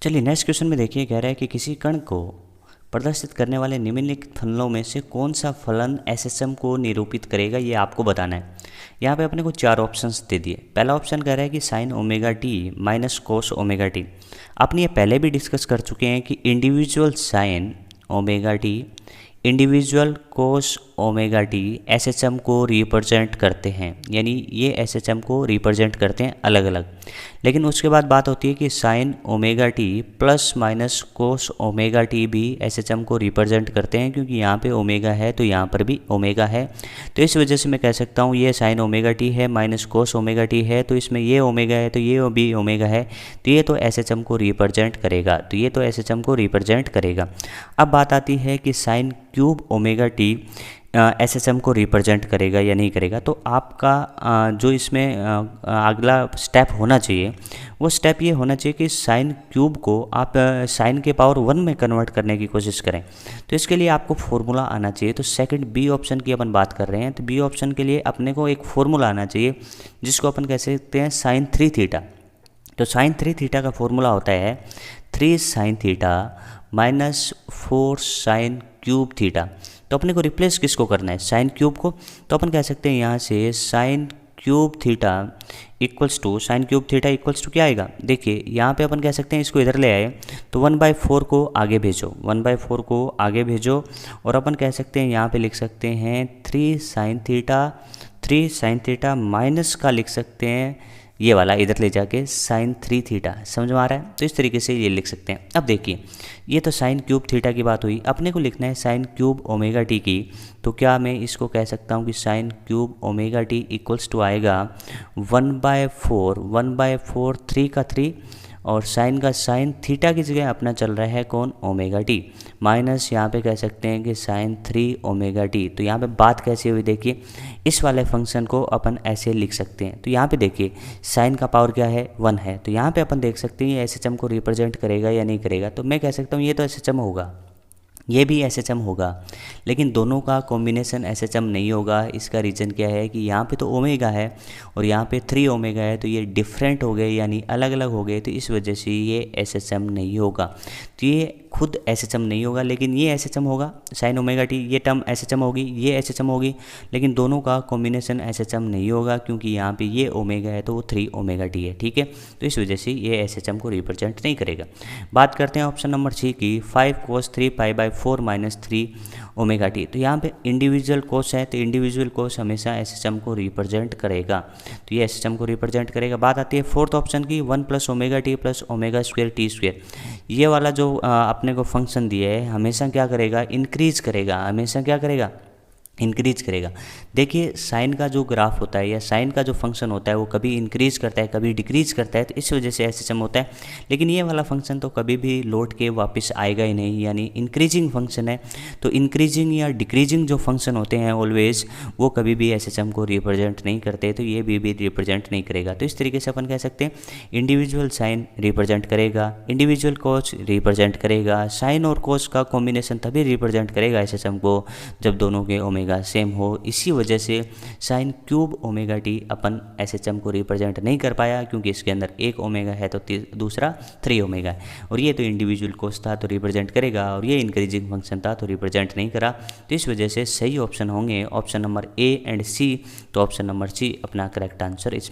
चलिए next question में देखिए, कह रहा है कि किसी कण को प्रदर्शित करने वाले निम्नलिखित फलनों में से कौन सा फलन एसएचएम को निरूपित करेगा, ये आपको बताना है। यहाँ पे अपने को 4 ऑप्शंस दे दिए। पहला ऑप्शन कह रहा है कि sine omega T minus cos omega T. अपने ये पहले भी डिस्कस कर चुके हैं कि individual sine omega T, individual कोस ओमेगा टी एसएचएम को रिप्रेजेंट करते हैं, यानी ये एसएचएम को रिप्रेजेंट करते हैं अलग अलग। लेकिन उसके बाद बात होती है कि sine omega T plus minus cos omega T भी एसएचएम को रिप्रेजेंट करते हैं, क्योंकि यहाँ पे ओमेगा है तो यहाँ पर भी ओमेगा है। तो इस वजह से मैं कह सकता हूँ ये साइन ओमेगा टी है माइनस कोस ओमेगा टी है, तो इसमें ये ओमेगा है तो ये भी ओमेगा है, तो ये तो एसएचएम को रिप्रेजेंट करेगा, तो ये तो एसएचएम को रिप्रेजेंट करेगा। अब बात आती है कि sine cube omega T SHM को रिप्रेजेंट करेगा या नहीं करेगा। तो आपका जो इसमें अगला स्टेप होना चाहिए, वो स्टेप ये होना चाहिए कि साइन क्यूब को आप साइन के पावर 1 में कन्वर्ट करने की कोशिश करें। तो इसके लिए आपको फॉर्मूला आना चाहिए। तो सेकंड बी ऑप्शन की अपन बात कर रहे हैं, तो बी ऑप्शन के लिए अपने को एक फॉर्मूला आना चाहिए जिसको अपन कह सकते हैं साइन 3 थीटा। तो साइन 3 थीटा का फॉर्मूला होता है 3 sine theta minus 4 sign cube theta. तो अपने को रिप्लेस किसको करना है, साइन क्यूब को। तो अपन कह सकते हैं यहाँ से sine cube theta equals to, sine cube theta equals to क्या आएगा, देखिए यहाँ पे अपन कह सकते हैं इसको इधर ले आए तो 1/4 को आगे भेजो, 1/4 को आगे भेजो, और अपन कह सकते हैं यहाँ पे लिख सकते हैं 3 साइन थीटा माइनस का लिख सकते हैं ये वाला इधर ले जाके साइन 3 थीटा। समझ में आ रहा है। तो इस तरीके से ये लिख सकते हैं। अब देखिए ये तो साइन क्यूब थीटा की बात हुई, अपने को लिखना है साइन क्यूब ओमेगा टी की। तो क्या मैं इसको कह सकता हूँ कि sine cube omega t equals to आएगा 1/4 3 का 3, और साइन का साइन थीटा की जगह अपना चल रहा है कौन, ओमेगा टी, माइनस यहाँ पे कह सकते हैं कि साइन 3 ओमेगा टी। तो यहाँ पे बात कैसी हुई, देखिए इस वाले फंक्शन को अपन ऐसे लिख सकते हैं। तो यहाँ पे देखिए साइन का पावर क्या है, 1 है। तो यहाँ पे अपन देख सकते हैं ये एसएचएम को रिप्रेजेंट करेगा या नहीं करेगा। तो मैं कह सकता हूँ ये तो एसएचएम होगा, ये भी एसएचएम होगा, लेकिन दोनों का कॉम्बिनेशन एसएचएम नहीं होगा। इसका रीज़न क्या है कि यहाँ पे तो ओमेगा है और यहाँ पे 3 ओमेगा है, तो ये डिफरेंट हो गए यानी अलग अलग हो गए, तो इस वजह से ये एसएचएम नहीं होगा। तो ये खुद एसएचएम नहीं होगा, लेकिन ये एसएचएम होगा, साइन ओमेगा टी ये टर्म एसएचएम होगी, ये एसएचएम होगी, लेकिन दोनों का कॉम्बिनेशन एसएचएम नहीं होगा, क्योंकि यहाँ पे ये ओमेगा है तो वो 3 ओमेगा टी है। ठीक है, तो इस वजह से ये एसएचएम को रिप्रेजेंट नहीं करेगा। बात करते हैं ऑप्शन नंबर 6 की, 5 cos 3 π/4 माइनस 3 ओमेगा टी। तो यहाँ पे इंडिविजुअल कोस है, तो इंडिविजुअल कोस हमेशा एसएचएम को रिप्रेजेंट करेगा, तो ये एसएचएम को रिप्रेजेंट करेगा। बात आती है फोर्थ ऑप्शन की, 1 + omega T plus omega square T square. ये वाला जो अपने को फंक्शन दिया है हमेशा क्या करेगा, इंक्रीज करेगा, हमेशा क्या करेगा, इंक्रीज करेगा। देखिए साइन का जो ग्राफ होता है या साइन का जो फंक्शन होता है वो कभी इंक्रीज करता है कभी डिक्रीज करता है, तो इस वजह से एसएचएम होता है। लेकिन ये वाला फंक्शन तो कभी भी लौट के वापस आएगा ही नहीं, यानी इंक्रीजिंग फंक्शन है। तो इंक्रीजिंग या डिक्रीजिंग जो फंक्शन होते हैं ऑलवेज वो कभी भी एसएचएम को रिप्रेजेंट नहीं करते, तो ये भी रिप्रेजेंट नहीं करेगा। तो इस तरीके से अपन कह सकते हैं इंडिविजुअल साइन रिप्रेजेंट करेगा, इंडिविजुअल कोस रिप्रेजेंट करेगा, साइन और कोस का कॉम्बिनेशन तभी रिप्रेजेंट करेगा एसएचएम को जब दोनों के ओमेगा सेम हो। इसी वजह से साइन क्यूब ओमेगा टी अपन एसएचएम को रिप्रेजेंट नहीं कर पाया, क्योंकि इसके अंदर एक ओमेगा है तो दूसरा 3 ओमेगा है, और ये तो इंडिविजुअल कोस था तो रिप्रेजेंट करेगा, और ये इंक्रीजिंग फंक्शन था तो रिप्रेजेंट नहीं करा। तो इस वजह से सही ऑप्शन होंगे ऑप्शन नंबर ए एंड सी। तो ऑप्शन नंबर सी अपना करेक्ट आंसर इसमें